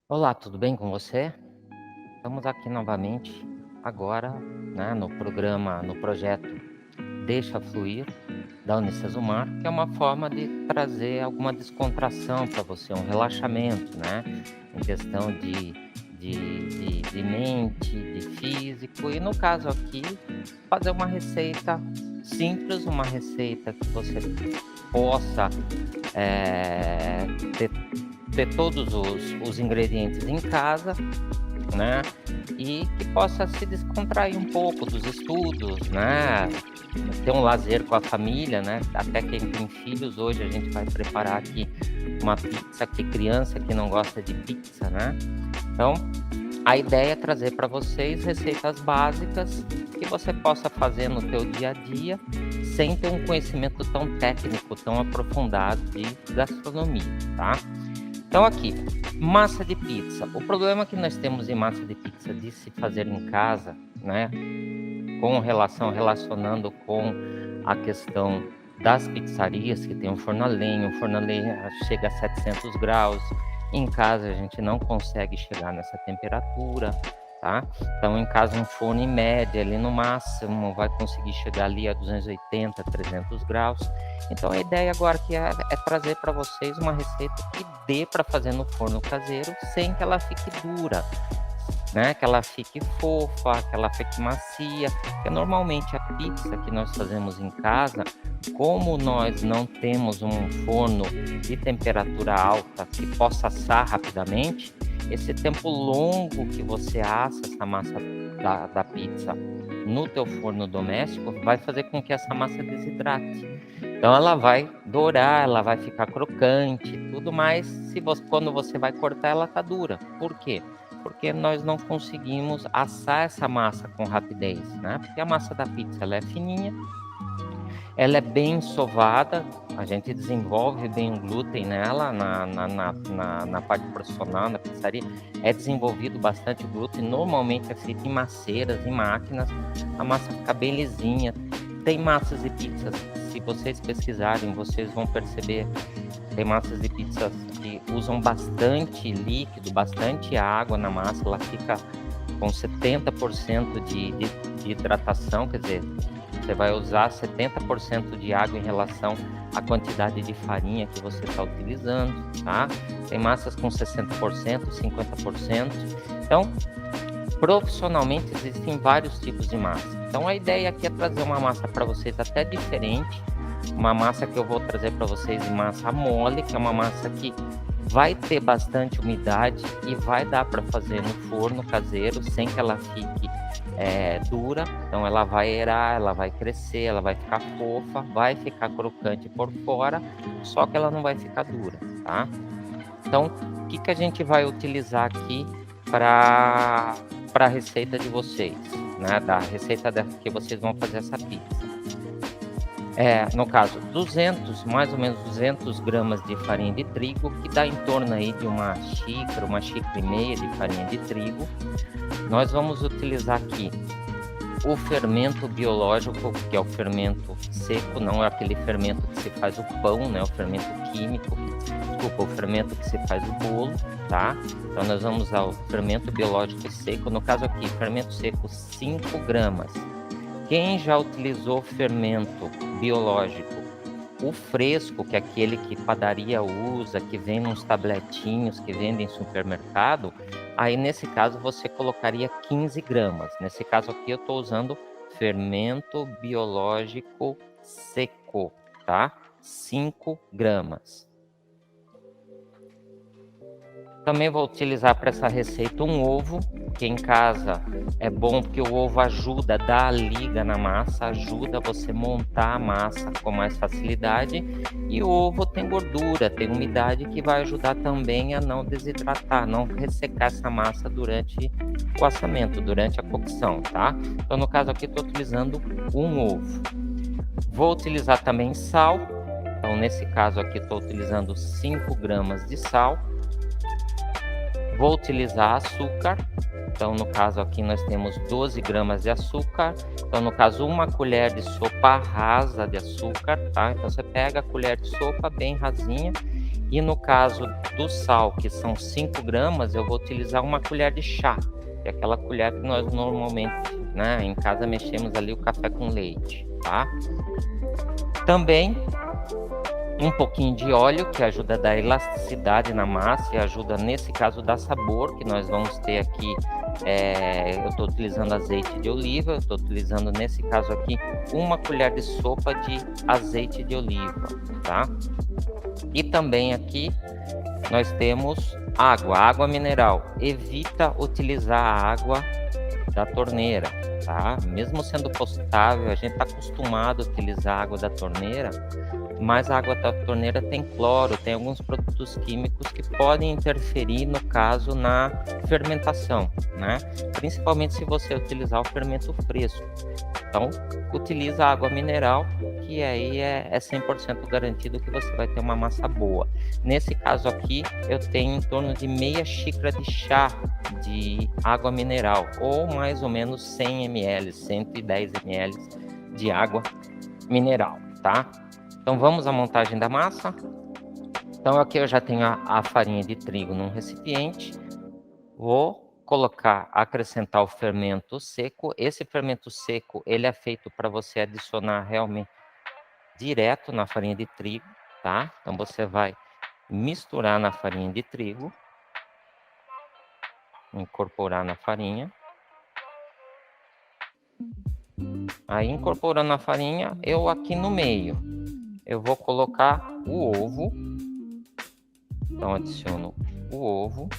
Olá, tudo bem com você? Estamos aqui novamente agora, né, no projeto Deixa Fluir, da Unicesumar, que é uma forma de trazer alguma descontração para você, um relaxamento, né, em questão de mente, de físico, e no caso aqui, fazer uma receita simples, uma receita que você possa eh, ter, ter todos os ingredientes em casa, né? E que possa se descontrair um pouco dos estudos, né? Ter um lazer com a família, né? Até quem tem filhos, hoje a gente vai preparar aqui uma pizza, que criança que não gosta de pizza, né? Então, a ideia é trazer para vocês receitas básicas que você possa fazer no teu dia a dia, sem ter um conhecimento tão técnico, tão aprofundado de gastronomia, tá? Então aqui, massa de pizza. O problema que nós temos em massa de pizza de se fazer em casa, né, relacionando com a questão das pizzarias, que tem um forno a lenha chega a 700 graus, em casa a gente não consegue chegar nessa temperatura, tá? Então em casa um forno em média, ali no máximo vai conseguir chegar ali a 280, 300 graus. Então a ideia agora aqui é trazer para vocês uma receita que dê para fazer no forno caseiro sem que ela fique dura, né? Que ela fique fofa, que ela fique macia. Porque normalmente a pizza que nós fazemos em casa, como nós não temos um forno de temperatura alta que possa assar rapidamente, esse tempo longo que você assa essa massa da pizza no teu forno doméstico vai fazer com que essa massa desidrate. Então ela vai dourar, ela vai ficar crocante, tudo mais. Quando você vai cortar, ela tá dura. Por quê? Porque nós não conseguimos assar essa massa com rapidez, né? Porque a massa da pizza ela é fininha, ela é bem sovada, a gente desenvolve bem o glúten nela, na parte profissional, na pizzaria, é desenvolvido bastante glúten, normalmente é feito em maceiras, em máquinas, a massa fica bem lisinha. Tem massas de pizzas, se vocês pesquisarem, vocês vão perceber, tem massas de pizzas que usam bastante líquido, bastante água na massa, ela fica com 70% de hidratação, quer dizer, você vai usar 70% de água em relação à quantidade de farinha que você está utilizando, tá? Tem massas com 60%, 50%. Então, profissionalmente existem vários tipos de massa. Então, a ideia aqui é trazer uma massa para vocês até diferente, uma massa que eu vou trazer para vocês em massa mole, que é uma massa que vai ter bastante umidade e vai dar para fazer no forno caseiro sem que ela fique dura. Então ela vai aerar, ela vai crescer, ela vai ficar fofa, vai ficar crocante por fora, só que ela não vai ficar dura, tá? Então o que a gente vai utilizar aqui para a receita de vocês, né? Da receita que vocês vão fazer essa pizza. No caso, mais ou menos 200 gramas de farinha de trigo, que dá em torno aí de uma xícara e meia de farinha de trigo. Nós vamos utilizar aqui o fermento biológico, que é o fermento seco, não é aquele fermento que se faz o pão, né? O fermento químico, o fermento que se faz o bolo, tá? Então nós vamos usar o fermento biológico seco, no caso aqui, fermento seco 5 gramas. Quem já utilizou fermento biológico, o fresco, que é aquele que padaria usa, que vem nos tabletinhos que vendem em supermercado, aí nesse caso você colocaria 15 gramas. Nesse caso aqui eu estou usando fermento biológico seco, tá? 5 gramas. Também vou utilizar para essa receita um ovo, que em casa é bom porque o ovo ajuda a dar a liga na massa, ajuda você montar a massa com mais facilidade. E o ovo tem gordura, tem umidade que vai ajudar também a não desidratar, não ressecar essa massa durante o assamento, durante a cocção, tá? Então no caso aqui estou utilizando um ovo. Vou utilizar também sal, então nesse caso aqui estou utilizando 5 gramas de sal. Vou utilizar açúcar. Então, no caso aqui, nós temos 12 gramas de açúcar. Então, no caso, uma colher de sopa rasa de açúcar, tá? Então, você pega a colher de sopa bem rasinha. E no caso do sal, que são 5 gramas, eu vou utilizar uma colher de chá. Que é aquela colher que nós normalmente, né, em casa mexemos ali o café com leite, tá? Também um pouquinho de óleo, que ajuda a dar elasticidade na massa e ajuda, nesse caso, a dar sabor, que nós vamos ter aqui. Eu estou utilizando azeite de oliva, eu estou utilizando, nesse caso aqui, uma colher de sopa de azeite de oliva, tá? E também aqui nós temos água mineral. Evita utilizar a água da torneira, tá? Mesmo sendo potável, a gente está acostumado a utilizar a água da torneira, mas a água da torneira tem cloro, tem alguns produtos químicos que podem interferir, no caso, na fermentação, né? Principalmente se você utilizar o fermento fresco. Então, utiliza água mineral, que aí é 100% garantido que você vai ter uma massa boa. Nesse caso aqui, eu tenho em torno de meia xícara de chá de água mineral, ou mais ou menos 100 ml, 110 ml de água mineral, tá? Então, vamos à montagem da massa. Então, aqui eu já tenho a farinha de trigo num recipiente. Vou acrescentar o fermento seco. Esse fermento seco, ele é feito para você adicionar realmente direto na farinha de trigo, tá? Então, você vai misturar na farinha de trigo, incorporar na farinha. Aí, incorporando a farinha, eu aqui no meio, eu vou colocar o ovo. Então, adiciono o ovo.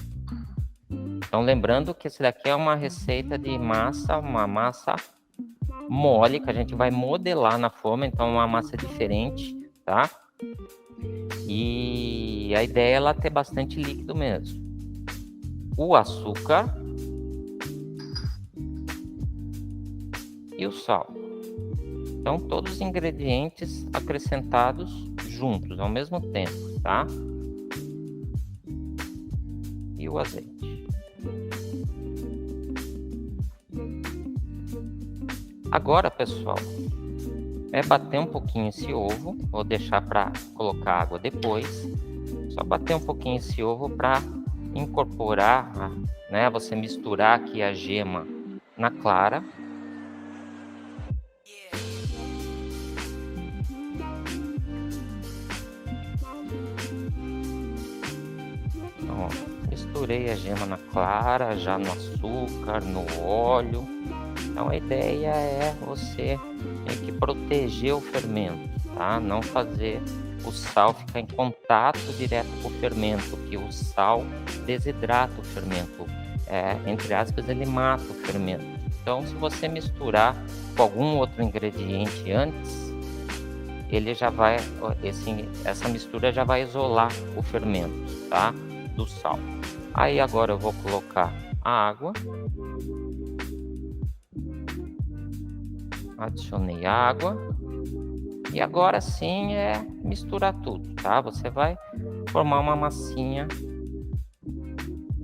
Então, lembrando que esse daqui é uma receita de massa, uma massa mole, que a gente vai modelar na forma, então é uma massa diferente, tá? E a ideia é ela ter bastante líquido mesmo. O açúcar e o sal. Então, todos os ingredientes acrescentados juntos, ao mesmo tempo, tá? E o azeite. Agora, pessoal, é bater um pouquinho esse ovo. Vou deixar para colocar água depois. Só bater um pouquinho esse ovo para incorporar, né? Você misturar aqui a gema na clara. Então, misturei a gema na clara, já no açúcar, no óleo. Então, a ideia é você ter que proteger o fermento, tá? Não fazer o sal ficar em contato direto com o fermento, que o sal desidrata o fermento. Entre aspas, ele mata o fermento. Então, se você misturar com algum outro ingrediente antes, ele já vai, essa mistura já vai isolar o fermento, tá? Do sal. Aí agora eu vou colocar a água. Adicionei água. E agora sim é misturar tudo, tá? Você vai formar uma massinha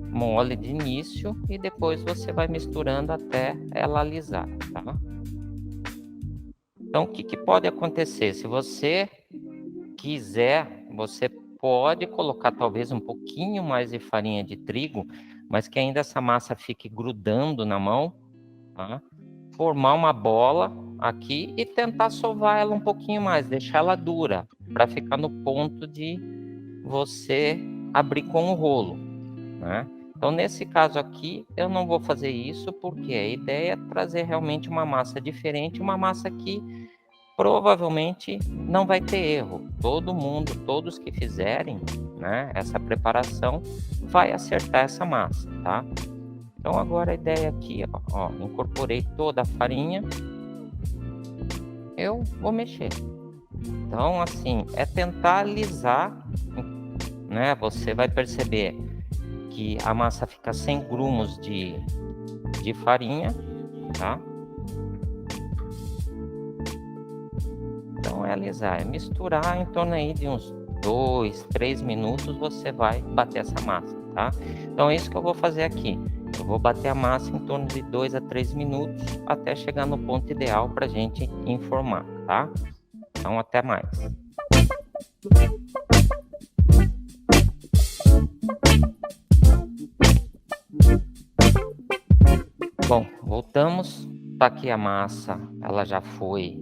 mole de início e depois você vai misturando até ela alisar, tá? Então, o que pode acontecer? Se você quiser, você pode colocar talvez um pouquinho mais de farinha de trigo, mas que ainda essa massa fique grudando na mão, tá? Formar uma bola aqui e tentar sovar ela um pouquinho mais, deixar ela dura, para ficar no ponto de você abrir com o rolo, né? Então, nesse caso aqui, eu não vou fazer isso, porque a ideia é trazer realmente uma massa diferente, uma massa que provavelmente não vai ter erro. Todo mundo, todos que fizerem, né, essa preparação, vai acertar essa massa, tá? Então, agora a ideia aqui, ó, incorporei toda a farinha, eu vou mexer. Então, assim, é tentar alisar, né? Você vai perceber que a massa fica sem grumos de farinha, tá? Então, é alisar, é misturar em torno aí de uns 2, 3 minutos, você vai bater essa massa, tá? Então é isso que eu vou fazer aqui. Eu vou bater a massa em torno de 2 a 3 minutos até chegar no ponto ideal para a gente informar, tá? Então até mais. Bom, voltamos. Tá aqui a massa, ela já foi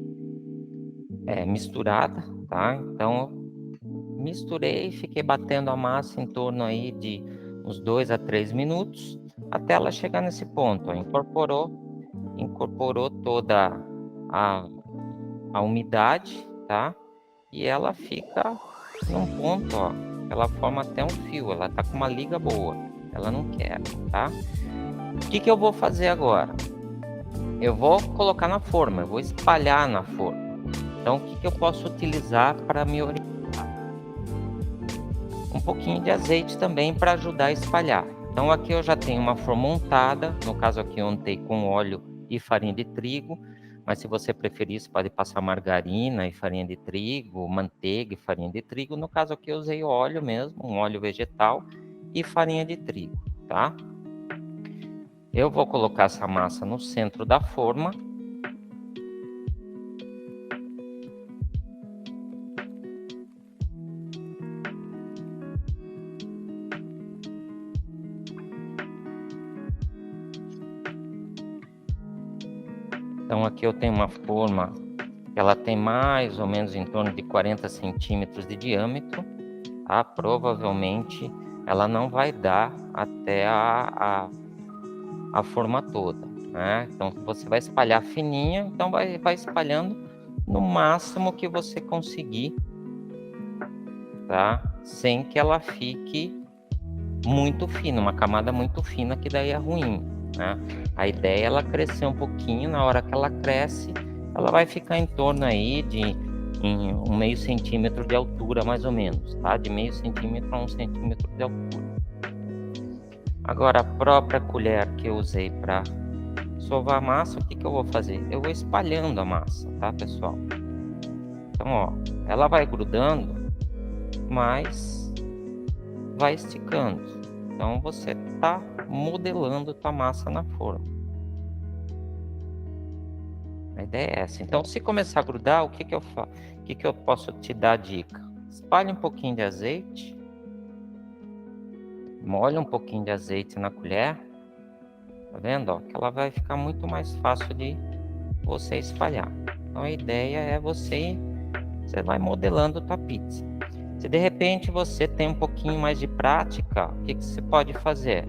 misturada, tá? Então misturei, fiquei batendo a massa em torno aí de uns 2 a 3 minutos até ela chegar nesse ponto, ó. Incorporou toda a umidade, tá? E ela fica num ponto, ó, ela forma até um fio, ela tá com uma liga boa, ela não quebra, tá? O que eu vou fazer agora? Eu vou colocar na forma, eu vou espalhar na forma. Então, o que eu posso utilizar para me orientar? Um pouquinho de azeite também para ajudar a espalhar. Então, aqui eu já tenho uma forma untada, no caso aqui eu untei com óleo e farinha de trigo, mas se você preferir, você pode passar margarina e farinha de trigo, manteiga e farinha de trigo. No caso aqui eu usei óleo mesmo, um óleo vegetal e farinha de trigo, tá? Eu vou colocar essa massa no centro da forma. Então aqui eu tenho uma forma, ela tem mais ou menos em torno de 40 centímetros de diâmetro, tá? Provavelmente ela não vai dar até a forma toda, né? Então você vai espalhar fininha, então vai espalhando no máximo que você conseguir, tá? Sem que ela fique muito fina, uma camada muito fina, que daí é ruim, né? A ideia é ela crescer um pouquinho. Na hora que ela cresce, ela vai ficar em torno aí de um meio centímetro de altura, mais ou menos, tá? De meio centímetro a 1 centímetro de altura. Agora, a própria colher que eu usei para sovar a massa, o que eu vou fazer? Eu vou espalhando a massa, tá, pessoal? Então, ó, ela vai grudando, mas vai esticando. Então, você tá modelando tua massa na forma. A ideia é essa. Então, se começar a grudar, o que eu faço? O que eu posso te dar dica? Espalhe um pouquinho de azeite. Molha um pouquinho de azeite na colher, tá vendo, ó? Que ela vai ficar muito mais fácil de você espalhar. Então a ideia é você vai modelando tua pizza. Se de repente você tem um pouquinho mais de prática, o que você pode fazer?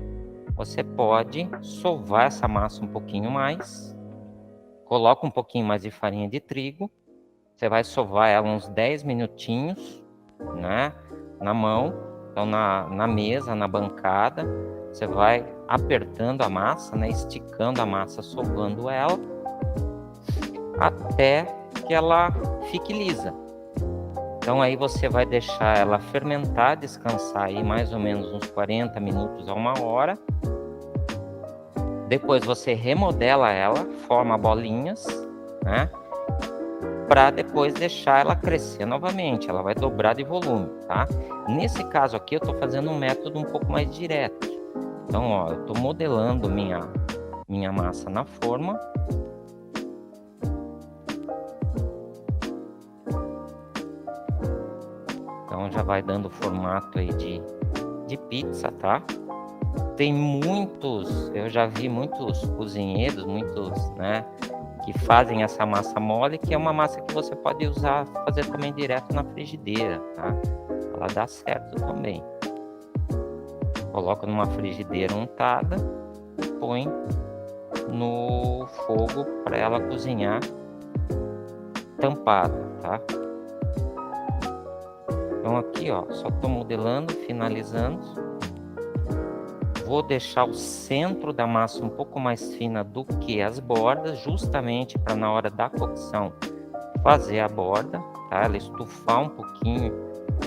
Você pode sovar essa massa um pouquinho mais, coloca um pouquinho mais de farinha de trigo, você vai sovar ela uns 10 minutinhos, né, na mão. Então, na mesa, na bancada, você vai apertando a massa, né, esticando a massa, sovando ela, até que ela fique lisa. Então, aí você vai deixar ela fermentar, descansar aí mais ou menos uns 40 minutos a 1 hora. Depois você remodela ela, forma bolinhas, né, para depois deixar ela crescer novamente. Ela vai dobrar de volume, tá? Nesse caso aqui eu estou fazendo um método um pouco mais direto. Então, ó, eu estou modelando minha massa na forma. Então já vai dando formato aí de pizza, tá? Tem muitos, eu já vi muitos cozinheiros, né, que fazem essa massa mole, que é uma massa que você pode usar, fazer também direto na frigideira, tá? Ela dá certo também. Coloca numa frigideira untada, põe no fogo para ela cozinhar tampada, tá? Então aqui, ó, só tô modelando, finalizando. Vou deixar o centro da massa um pouco mais fina do que as bordas, justamente para na hora da cocção fazer a borda, tá? Ela estufar um pouquinho,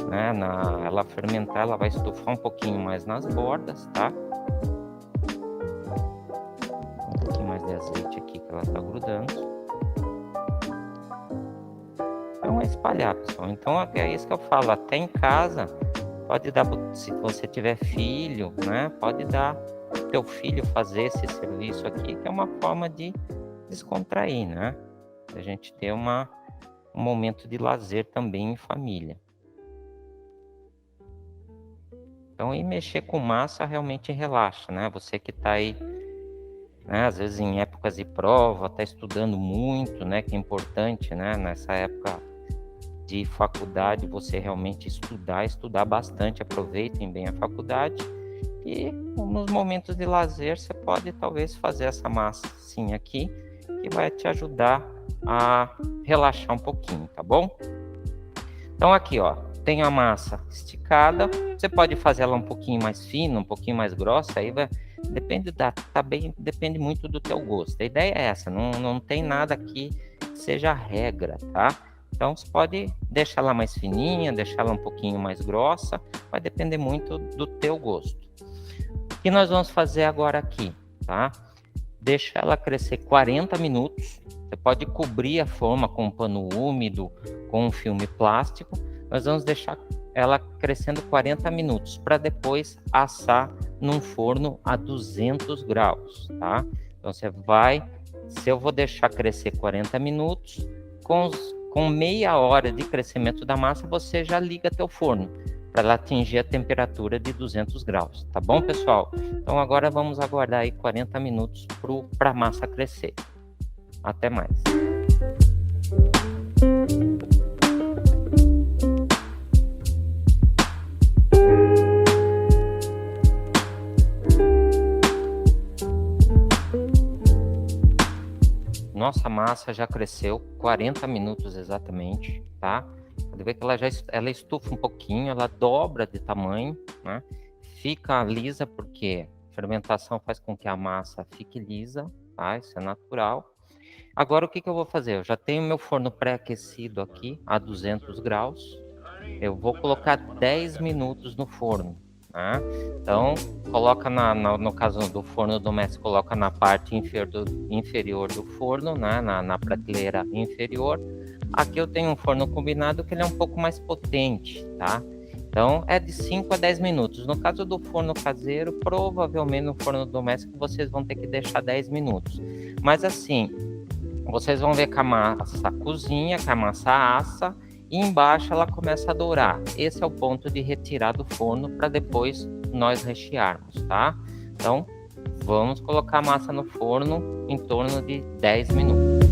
né? Ela fermentar, ela vai estufar um pouquinho mais nas bordas, tá? Um pouquinho mais de azeite aqui que ela tá grudando. Então é espalhar, pessoal. Então é isso que eu falo, até em casa Pode dar, se você tiver filho, né? Pode dar teu filho fazer esse serviço aqui, que é uma forma de descontrair, né? A gente ter um momento de lazer também em família. Então, e mexer com massa realmente relaxa, né? Você que está aí, né, às vezes em épocas de prova, está estudando muito, né? Que é importante, né? Nessa época de faculdade, você realmente estudar bastante, aproveitem bem a faculdade. E nos momentos de lazer, você pode talvez fazer essa massinha aqui, que vai te ajudar a relaxar um pouquinho, tá bom? Então aqui, ó, tem a massa esticada, você pode fazer ela um pouquinho mais fina, um pouquinho mais grossa, aí depende muito do teu gosto. A ideia é essa, não tem nada aqui que seja regra, tá? Então você pode deixar ela mais fininha, deixar ela um pouquinho mais grossa, vai depender muito do teu gosto. O que nós vamos fazer agora aqui, tá? Deixa ela crescer 40 minutos. Você pode cobrir a forma com um pano úmido, com um filme plástico. Nós vamos deixar ela crescendo 40 minutos para depois assar num forno a 200 graus, tá? Então se eu vou deixar crescer 40 minutos, com meia hora de crescimento da massa, você já liga teu forno para ela atingir a temperatura de 200 graus, tá bom, pessoal? Então agora vamos aguardar aí 40 minutos para a massa crescer. Até mais. Nossa massa já cresceu 40 minutos exatamente, tá? Pode ver que ela estufa um pouquinho, ela dobra de tamanho, né? Fica lisa porque a fermentação faz com que a massa fique lisa, tá? Isso é natural. Agora o que eu vou fazer? Eu já tenho meu forno pré-aquecido aqui a 200 graus. Eu vou colocar 10 minutos no forno, né? Então, coloca no caso do forno doméstico, coloca na parte inferior do forno, né? Na prateleira inferior. Aqui eu tenho um forno combinado que ele é um pouco mais potente, tá? Então, é de 5 a 10 minutos. No caso do forno caseiro, provavelmente no forno doméstico vocês vão ter que deixar 10 minutos. Mas assim, vocês vão ver que a massa cozinha, que a massa assa, e embaixo ela começa a dourar. Esse é o ponto de retirar do forno para depois nós rechearmos, tá? Então, vamos colocar a massa no forno em torno de 10 minutos.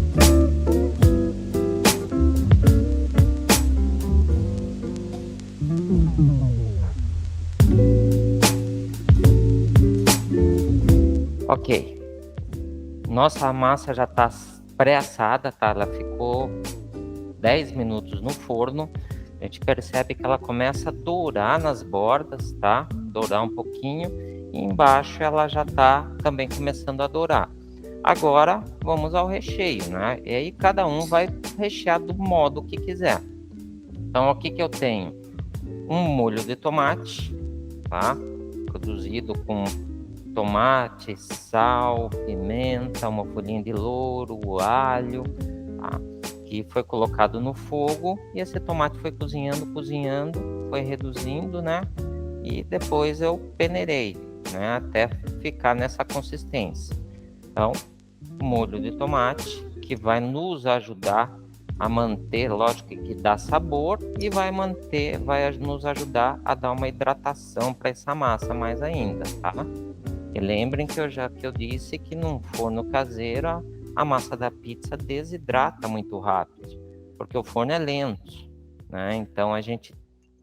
Ok, nossa massa já está pré-assada, tá? Ela ficou 10 minutos no forno. A gente percebe que ela começa a dourar nas bordas, tá? Dourar um pouquinho. E embaixo ela já está também começando a dourar. Agora vamos ao recheio, né? E aí cada um vai rechear do modo que quiser. Então aqui que eu tenho um molho de tomate, tá? Produzido com tomate, sal, pimenta, uma folhinha de louro, alho, tá? Que foi colocado no fogo e esse tomate foi cozinhando, foi reduzindo, né? E depois eu peneirei, né? Até ficar nessa consistência. Então, molho de tomate que vai nos ajudar a manter, lógico que dá sabor e vai nos ajudar a dar uma hidratação para essa massa mais ainda, tá? E lembrem que eu disse que num forno caseiro a massa da pizza desidrata muito rápido, porque o forno é lento, né? Então a gente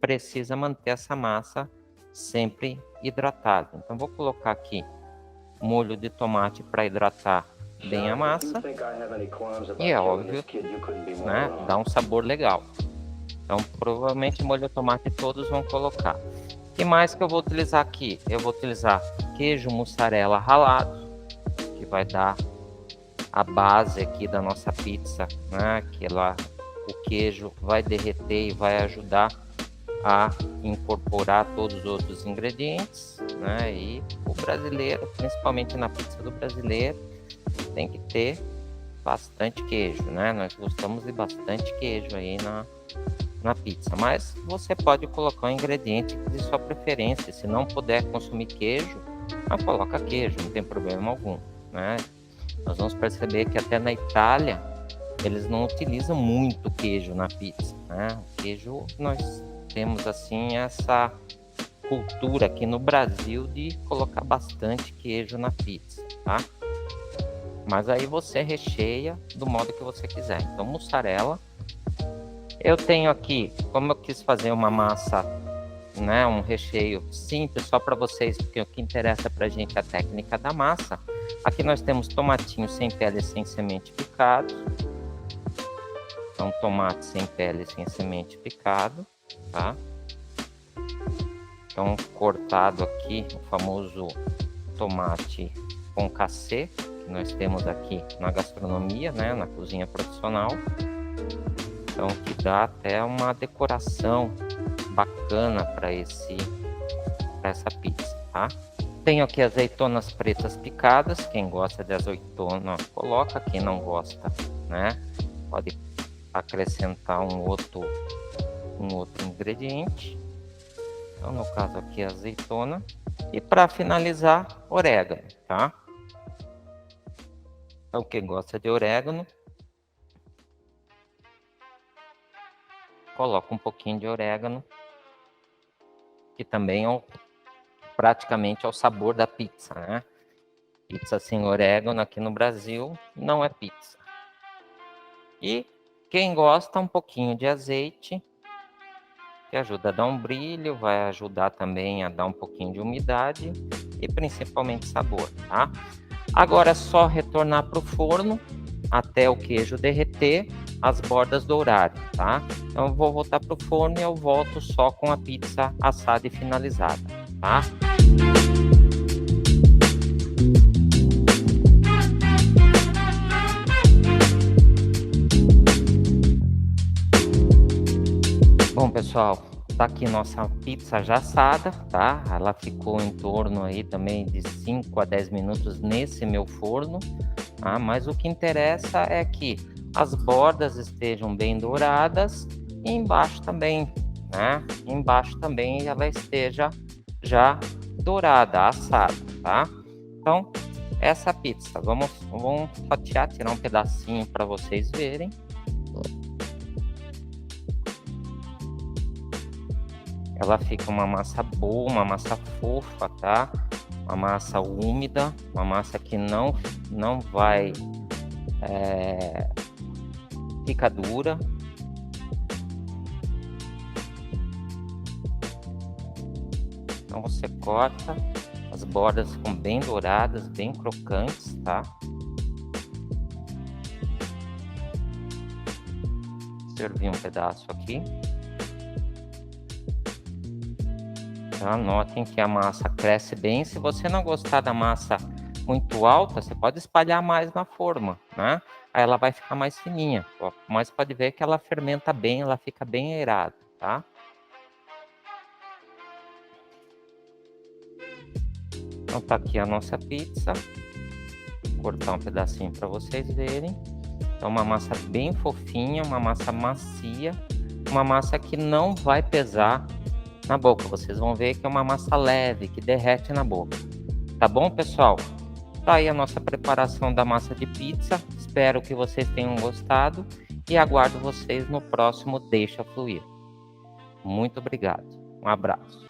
precisa manter essa massa sempre hidratada. Então vou colocar aqui molho de tomate para hidratar bem a massa. E é óbvio, né? Dá um sabor legal. Então provavelmente molho de tomate todos vão colocar. O que mais que eu vou utilizar aqui? Eu vou utilizar queijo mussarela ralado, que vai dar a base aqui da nossa pizza, né? Que o queijo vai derreter e vai ajudar a incorporar todos os outros ingredientes, né? E o brasileiro, principalmente na pizza do brasileiro, tem que ter bastante queijo, né? Nós gostamos de bastante queijo aí na pizza, mas você pode colocar um ingrediente de sua preferência. Se não puder consumir queijo, coloca queijo, não tem problema algum, né? Nós vamos perceber que até na Itália eles não utilizam muito queijo na pizza, né? O queijo, nós temos assim essa cultura aqui no Brasil de colocar bastante queijo na pizza, tá? Mas aí você recheia do modo que você quiser. Então, mussarela. Eu tenho aqui, como eu quis fazer uma massa, né, um recheio simples só para vocês, porque o que interessa para a gente é a técnica da massa. Aqui nós temos tomatinho sem pele e sem semente picado. Então, tomate sem pele e sem semente picado, tá? Então, cortado aqui o famoso tomate concassê, que nós temos aqui na gastronomia, né, na cozinha profissional. Então, que dá até uma decoração bacana para essa pizza, tá? Tenho aqui azeitonas pretas picadas. Quem gosta de azeitona coloca, quem não gosta, né, pode acrescentar um outro ingrediente. Então, no caso aqui, azeitona. E para finalizar, orégano, tá? Então, quem gosta de orégano, coloca um pouquinho de orégano, que também praticamente é o sabor da pizza, né? Pizza sem orégano aqui no Brasil não é pizza. E quem gosta, um pouquinho de azeite, que ajuda a dar um brilho, vai ajudar também a dar um pouquinho de umidade e principalmente sabor, tá? Agora é só retornar para o forno até o queijo derreter, as bordas dourarem, tá? Então eu vou voltar para o forno e eu volto só com a pizza assada e finalizada, tá? Bom, pessoal, tá aqui nossa pizza já assada, tá? Ela ficou em torno aí também de 5 a 10 minutos nesse meu forno, tá? Mas o que interessa é que as bordas estejam bem douradas e embaixo também, né? Embaixo também ela esteja já dourada, assada, tá? Então, essa pizza, vamos fatiar, tirar um pedacinho para vocês verem. Ela fica uma massa boa, uma massa fofa, tá? Uma massa úmida, uma massa que não vai ficar dura. Então você corta, as bordas ficam bem douradas, bem crocantes, tá? Servi um pedaço aqui. Tá? Notem que a massa cresce bem. Se você não gostar da massa muito alta, você pode espalhar mais na forma, né? Aí ela vai ficar mais fininha, ó. Mas pode ver que ela fermenta bem, ela fica bem aerada, tá? Então tá aqui a nossa pizza. Vou cortar um pedacinho para vocês verem. Então uma massa bem fofinha, uma massa macia, uma massa que não vai pesar na boca. Vocês vão ver que é uma massa leve, que derrete na boca. Tá bom, pessoal? Tá aí a nossa preparação da massa de pizza. Espero que vocês tenham gostado e aguardo vocês no próximo Deixa Fluir. Muito obrigado. Um abraço.